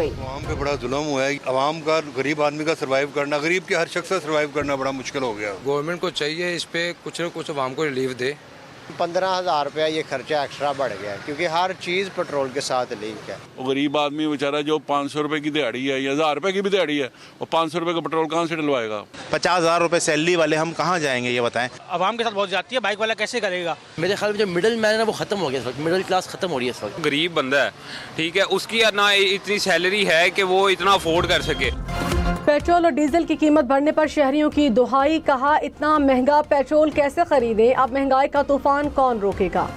आवाम पे बड़ा जुल्म हुआ है। आवाम का, गरीब आदमी का सर्वाइव करना, गरीब के हर शख्स का सर्वाइव करना बड़ा मुश्किल हो गया। गवर्नमेंट को चाहिए इस पे कुछ न कुछ आवाम को रिलीफ दे। 15,000 रुपया ये खर्चा एक्स्ट्रा बढ़ गया है क्योंकि हर चीज़ पेट्रोल के साथ लिंक है। वो गरीब आदमी बेचारा जो 500 रुपए की दिहाड़ी है या 1000 रुपए की भी दिहाड़ी है, वो 500 रुपए का पेट्रोल कहाँ से डलवाएगा? 50,000 रुपए सैलरी वाले हम कहाँ जाएंगे ये बताएं। आवाम के साथ बहुत जाती है, बाइक वाला कैसे करेगा? मेरे ख्याल में जो मिडिल मैन है ना वो खत्म हो गया इस वक्त, मिडिल क्लास खत्म हो रही है इस वक्त। गरीब बंदा है, ठीक है, उसकी ना इतनी सैलरी है कि वो इतना अफोर्ड कर सके। पेट्रोल और डीजल की कीमत बढ़ने पर शहरियों की दुहाई, कहा इतना महंगा पेट्रोल कैसे खरीदें, अब महंगाई का तूफान कौन रोकेगा।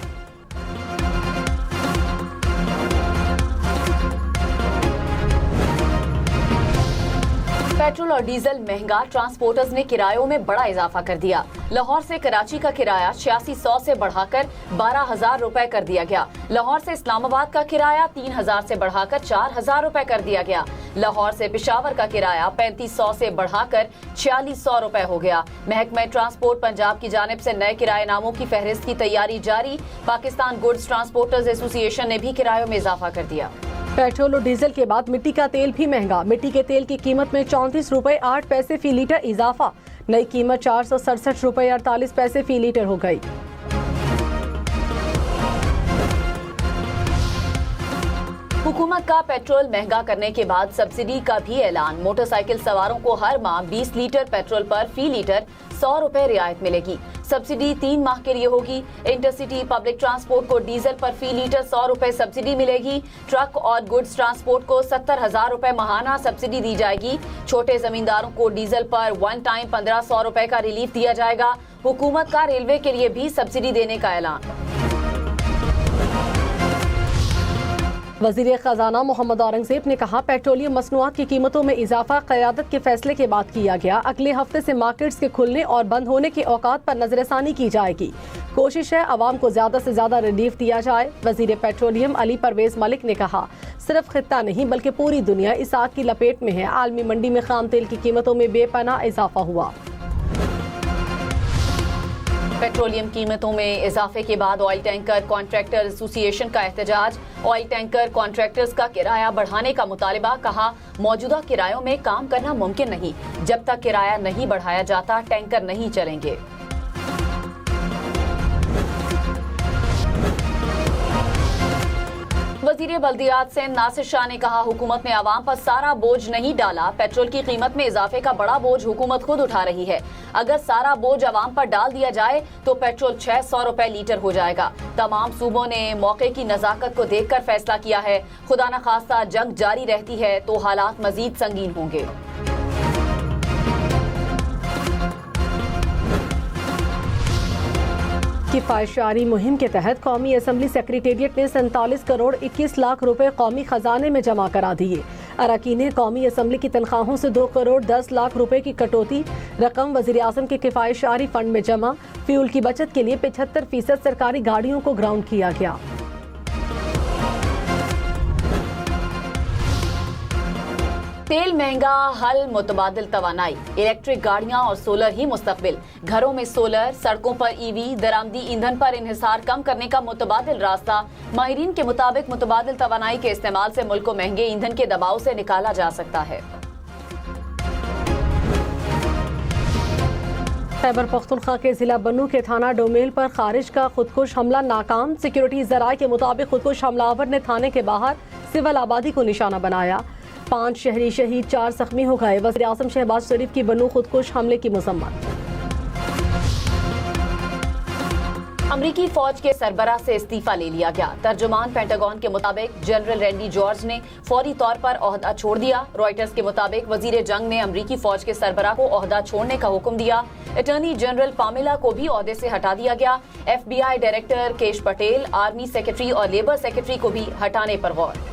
पेट्रोल और डीजल महंगा, ट्रांसपोर्टर्स ने किरायों में बड़ा इजाफा कर दिया। लाहौर से कराची का किराया 8600 से बढ़ाकर 12,000 रुपए कर दिया गया। लाहौर से इस्लामाबाद का किराया 3,000 से बढ़ाकर 4,000 रुपए कर दिया गया। लाहौर से पेशावर का किराया 3500 से बढ़ाकर 4600 रुपए हो गया। महकमा ट्रांसपोर्ट पंजाब की जानिब से नए किराए नामों की फहरिस्त की तैयारी जारी। पाकिस्तान गुड्स ट्रांसपोर्टर्स एसोसिएशन ने भी किरायों में इजाफा कर दिया। पेट्रोल और डीजल के बाद मिट्टी का तेल भी महंगा। मिट्टी के तेल की कीमत में 34 रुपए 8 पैसे फी लीटर इजाफा। नई कीमत 467 रुपए 48 पैसे फी लीटर हो गई। हुकूमत का पेट्रोल महंगा करने के बाद सब्सिडी का भी ऐलान। मोटरसाइकिल सवारों को हर माह 20 लीटर पेट्रोल पर फी लीटर 100 रुपए रियायत मिलेगी। सब्सिडी 3 माह के लिए होगी। इंटरसिटी पब्लिक ट्रांसपोर्ट को डीजल पर फी लीटर 100 रुपए सब्सिडी मिलेगी। ट्रक और गुड्स ट्रांसपोर्ट को 70,000 रुपए माहाना सब्सिडी दी जाएगी। छोटे जमींदारों को डीजल पर वन टाइम 1500 रुपए का रिलीफ दिया जाएगा। हुकूमत का रेलवे के लिए भी सब्सिडी देने का ऐलान। वज़ीर ख़ज़ाना मोहम्मद औरंगज़ेब ने कहा पेट्रोलियम मसनूआत की कीमतों में इजाफा क़यादत के फैसले के बाद किया गया। अगले हफ्ते से मार्केट्स के खुलने और बंद होने के औकात पर नजरसानी की जाएगी। कोशिश है आवाम को ज़्यादा से ज़्यादा रिलीफ दिया जाए। वज़ीर पेट्रोलियम अली परवेज़ मलिक ने कहा सिर्फ खित्ता नहीं बल्कि पूरी दुनिया इस आग की लपेट में है। आलमी मंडी में खाम तेल की कीमतों में बेपनाह इजाफा हुआ। पेट्रोलियम कीमतों में इजाफे के बाद ऑयल टैंकर कॉन्ट्रैक्टर एसोसिएशन का एहतजाज। ऑयल टैंकर कॉन्ट्रैक्टर्स का किराया बढ़ाने का मुतालिबा। कहा मौजूदा किरायों में काम करना मुमकिन नहीं। जब तक किराया नहीं बढ़ाया जाता टैंकर नहीं चलेंगे। वज़ीर बल्दियात सिंध नासिर शाह ने कहा हुकूमत ने आवाम पर सारा बोझ नहीं डाला। पेट्रोल की कीमत में इजाफे का बड़ा बोझ हुकूमत खुद उठा रही है। अगर सारा बोझ आवाम पर डाल दिया जाए तो पेट्रोल 600 रुपए लीटर हो जाएगा। तमाम सूबों ने मौके की नजाकत को देखकर फैसला किया है। खुदा न खास्ता जंग जारी रहती है तो हालात मजीद संगीन होंगे। किफायतशारी मुहिम के तहत कौमी असम्बली सेक्रेटेरिएट ने 47 करोड़ 21 लाख रुपए कौमी खजाने में जमा करा दिए। अरकान कौमी असम्बली की तनख्वाहों से 2 करोड़ 10 लाख रुपए की कटौती। रकम वज़ीर आज़म के किफायतशारी फंड में जमा। फ्यूल की बचत के लिए 75% सरकारी गाड़ियों को ग्राउंड किया गया। तेल महंगा, हल मुतबादिल तवानाई। इलेक्ट्रिक गाड़ियां और सोलर ही मुस्तकबिल। घरों में सोलर, सड़कों पर ईवी, दरामदी ईंधन पर इन्हिसार कम करने का मुतबादिल रास्ता। माहिरीन के मुताबिक मुतबादिल तवानाई के इस्तेमाल से मुल्क को महंगे ईंधन के दबाव से निकाला जा सकता है। खैबर पख्तूनख्वा के जिला बन्नू के थाना डोमेल पर खारिज का खुदकुश हमला नाकाम। सिक्योरिटी जराये के मुताबिक खुदकुश हमलावर ने थाने के बाहर सिविल आबादी को निशाना बनाया। 5 शहरी शहीद, 4 जख्मी हो गए। वज़ीर आज़म शहबाज शरीफ की बन्नू खुदकुश हमले की मज़म्मत। अमरीकी फौज के सरबराह से इस्तीफा ले लिया गया। तर्जुमान पेंटागन के मुताबिक जनरल रैंडी जॉर्ज ने फौरी तौर पर ओहदा छोड़ दिया। रॉयटर्स के मुताबिक वजीर जंग ने अमरीकी फौज के सरबराह को ओहदा छोड़ने का हुक्म दिया। अटॉर्नी जनरल पामेला को भी ओहदे से हटा दिया गया। FBI डायरेक्टर केश पटेल, आर्मी सेक्रेटरी और लेबर सेक्रेटरी को भी हटाने पर गौर।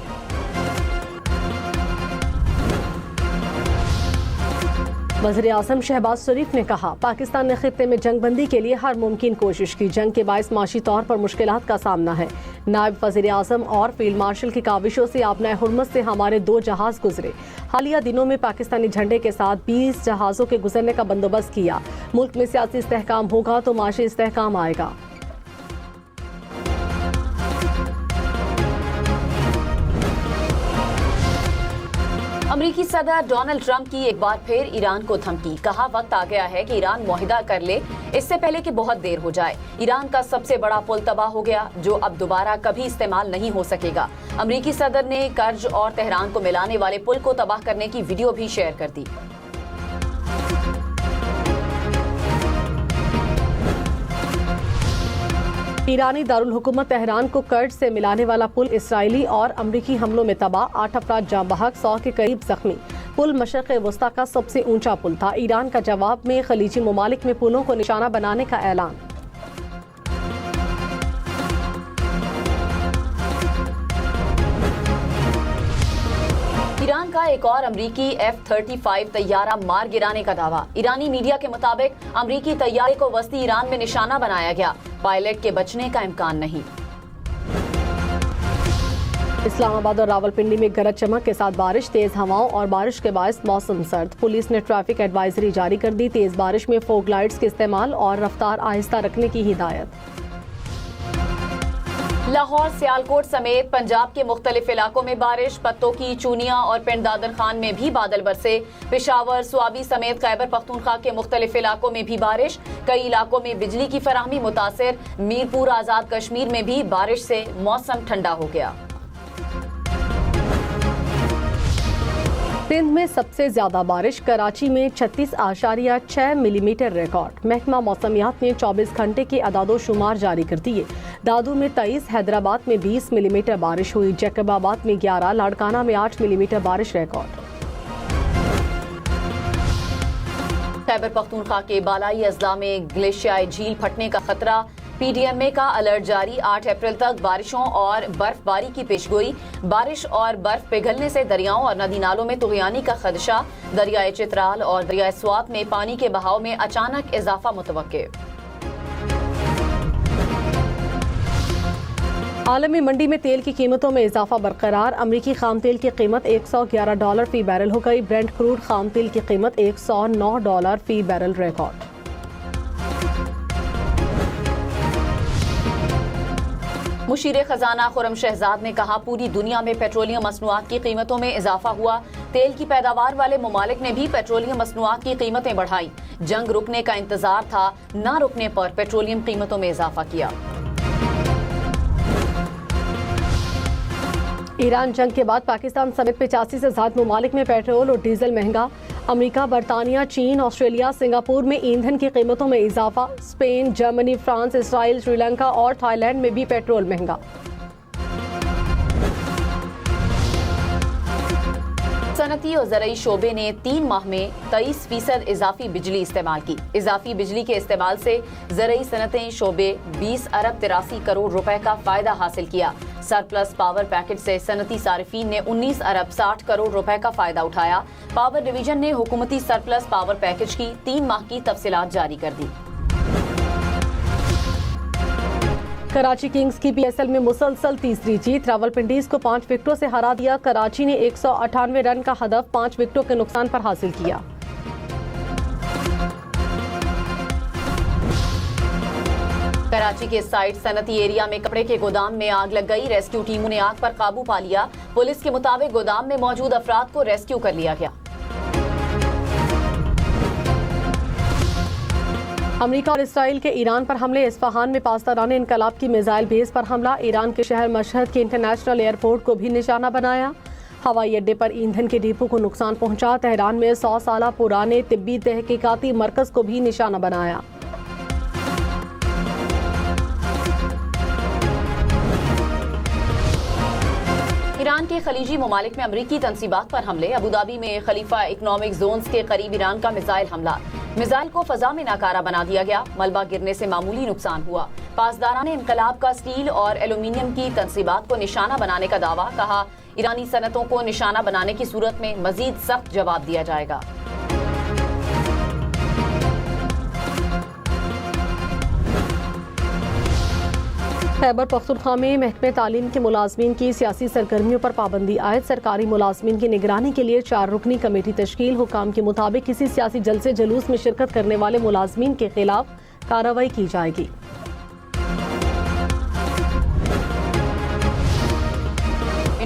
वज़ीर आज़म शहबाज शरीफ ने कहा पाकिस्तान ने खित्ते में जंगबंदी के लिए हर मुमकिन कोशिश की। जंग के बायस माशी तौर पर मुश्किलात का सामना है। नायब वज़ीर आज़म और फील्ड मार्शल की काविशों से आबनाए हुर्मत से हमारे 2 जहाज गुजरे। हालिया दिनों में पाकिस्तानी झंडे के साथ 20 जहाज़ों के गुजरने का बंदोबस्त किया। मुल्क में सियासी इस्तेहकाम होगा तो माशी इस्तेहकाम आएगा। अमरीकी सदर डोनाल्ड ट्रंप की एक बार फिर ईरान को धमकी। कहा वक्त आ गया है कि ईरान मुआहिदा कर ले, इससे पहले कि बहुत देर हो जाए। ईरान का सबसे बड़ा पुल तबाह हो गया, जो अब दोबारा कभी इस्तेमाल नहीं हो सकेगा। अमरीकी सदर ने कर्ज और तेहरान को मिलाने वाले पुल को तबाह करने की वीडियो भी शेयर कर दी। ईरानी दारुल हुकूमत तेहरान को कर्ज से मिलाने वाला पुल इसराइली और अमरीकी हमलों में तबाह, 8 अफराद जाँ बहक, 100 के करीब जख्मी। पुल मशरक़ वस्ता का सबसे ऊंचा पुल था। ईरान का जवाब में खलीजी ममालिक में पुलों को निशाना बनाने का ऐलान। ईरान का एक और अमरीकी F-35 तैयारा मार गिराने का दावा। ईरानी मीडिया के मुताबिक अमरीकी तैयारे को वस्ती ईरान में निशाना बनाया गया। पायलट के बचने का इम्कान नहीं। इस्लामाबाद और रावलपिंडी में गरज चमक के साथ बारिश, तेज हवाओं और बारिश के बायस मौसम सर्द। पुलिस ने ट्रैफिक एडवाइजरी जारी कर दी। तेज बारिश में फोग लाइट्स के इस्तेमाल और रफ्तार आहिस्ता रखने की हिदायत। लाहौर, सियालकोट समेत पंजाब के मुख्तलिफ इलाकों में बारिश। पत्तों की चूनिया और पिंड दादर खान में भी बादल बरसे। पेशावर, स्वाबी समेत खैबर पख्तूनख्वा के मुख्तलिफ इलाकों में भी बारिश। कई इलाकों में बिजली की फराहमी मुतासिर। मीरपुर, आजाद कश्मीर में भी बारिश से मौसम ठंडा हो गया। सिंध में सबसे ज्यादा बारिश, कराची में 36.6 मिलीमीटर रिकॉर्ड। महकमा मौसमियात ने 24 घंटे के अदादोशुमार जारी कर दिए। दादू में 23, हैदराबाद में 20 मिलीमीटर बारिश हुई। जैकबाबाद में 11, लाड़काना में 8 मिलीमीटर बारिश रिकॉर्ड। खैबर पख्तूनख्वा के बालाई अजला में ग्लेशियाई झील फटने का खतरा। PDMA का अलर्ट जारी। 8 अप्रैल तक बारिशों और बर्फबारी की पेशगोई। बारिश और बर्फ पिघलने से दरियाओं और नदी नालों में तुग़यानी का खदशा। दरियाए चित्राल और दरियाए स्वात में पानी के बहाव में अचानक इजाफा मुतवक्के। आलमी मंडी में तेल की कीमतों में इजाफा बरकरार। अमरीकी खाम तेल की कीमत $111 फी बैरल हो गई। ब्रेंट क्रूड खाम तेल की कीमत $109 फी बैरल रिकॉर्ड। मुशीर खजाना खुरम शहजाद ने कहा, पूरी दुनिया में पेट्रोलियम मसनूआत की कीमतों में इजाफा हुआ। तेल की पैदावार वाले ममालिक ने भी पेट्रोलियम मसनूआत की कीमतें बढ़ाई। जंग रुकने का इंतजार था, न रुकने पर पेट्रोलियम कीमतों में इजाफा किया। ईरान जंग के बाद पाकिस्तान समेत 85 से ज्यादा ममालिक में पेट्रोल और डीजल महंगा। अमेरिका, बरतानिया, चीन, ऑस्ट्रेलिया, सिंगापुर में ईंधन की कीमतों में इजाफा। Spain, Germany, France, Israel, Sri Lanka और थाईलैंड में भी पेट्रोल महंगा। सनती और ज़रई शोबे ने 3 माह में 23% इजाफी बिजली इस्तेमाल की। इजाफी बिजली के इस्तेमाल से ज़रई सनतें शोबे 20 अरब 83 करोड़ रुपए का फायदा हासिल किया। सरप्लस पावर पैकेज से सनती सारिफीन ने 19 अरब 60 करोड़ रुपए का फायदा उठाया। पावर डिवीजन ने हुकूमती सरप्लस पावर पैकेज की 3 माह की तफसीलात जारी कर दी। कराची किंग्स की PSL में मुसलसल तीसरी जीत। रावलपिंडीज को 5 विकेटों से हरा दिया। कराची ने 198 रन का हदफ 5 विकेटों के नुकसान पर हासिल किया। कराची के साइड सनती एरिया में कपड़े के गोदाम में आग लग गई। रेस्क्यू टीमों ने आग पर काबू पा लिया। पुलिस के मुताबिक गोदाम में मौजूद अफराद को रेस्क्यू कर लिया गया। अमेरिका और इसराइल के ईरान पर हमले। इस्फहान में पासदारान इनकलाब की मिसाइल बेस पर हमला। ईरान के शहर मशहद के इंटरनेशनल एयरपोर्ट को भी निशाना बनाया। हवाई अड्डे पर ईंधन के डिपो को नुकसान पहुंचा। तेहरान में 100 साल पुराने तिब्बी तहकीकाती मरकज को भी निशाना बनाया। ईरान के खलीजी ममालिक में अमरीकी तनसीबात पर हमले। अबूधाबी में खलीफा इकनॉमिक जोन्स के करीब ईरान का मिसाइल हमला। मिसाइल को फजा में नाकारा बना दिया गया। मलबा गिरने से मामूली नुकसान हुआ। पासदारान इनकलाब का स्टील और एल्यूमिनियम की तनसीबात को निशाना बनाने का दावा। कहा, ईरानी सनतों को निशाना बनाने की सूरत में मजीद सख्त जवाब दिया जाएगा। खैबर पख्तूनख्वा में महकमे तालीम के मुलाजमीन की सियासी सरगर्मियों पर पाबंदी आयद। सरकारी मुलाजमीन की निगरानी के लिए 4 रुकनी कमेटी तश्कील। हुकाम के मुताबिक किसी सियासी जलसे जुलूस में शिरकत करने वाले मुलाजमीन के खिलाफ कार्रवाई की जाएगी।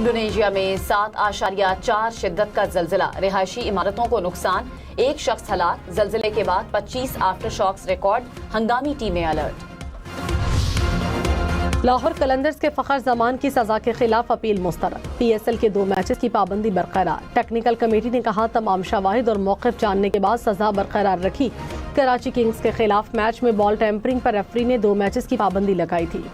इंडोनेशिया में 7.4 शिद्दत का जल्जिला, रिहायशी इमारतों को नुकसान, एक शख्स हलाक। जल्जिले के बाद 25 आफ्टर शॉक्स रिकॉर्ड, हंगामी टीमें अलर्ट। लाहौर कलंदर्स के फखर जमान की सजा के खिलाफ अपील मुस्तरद, PSL के 2 मैचेस की पाबंदी बरकरार। टेक्निकल कमेटी ने कहा तमाम शवाहिद और मौक़िफ़ जानने के बाद सजा बरकरार रखी। कराची किंग्स के खिलाफ मैच में बॉल टैंपरिंग पर रेफरी ने 2 मैचेस की पाबंदी लगाई थी।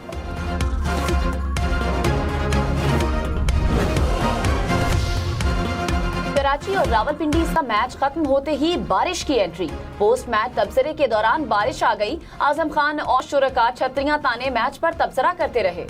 कराची और रावलपिंडी का मैच खत्म होते ही बारिश की एंट्री। पोस्ट मैच तबसरे के दौरान बारिश आ गई। आजम खान और शुरका छतरियां ताने मैच पर तबसरा करते रहे।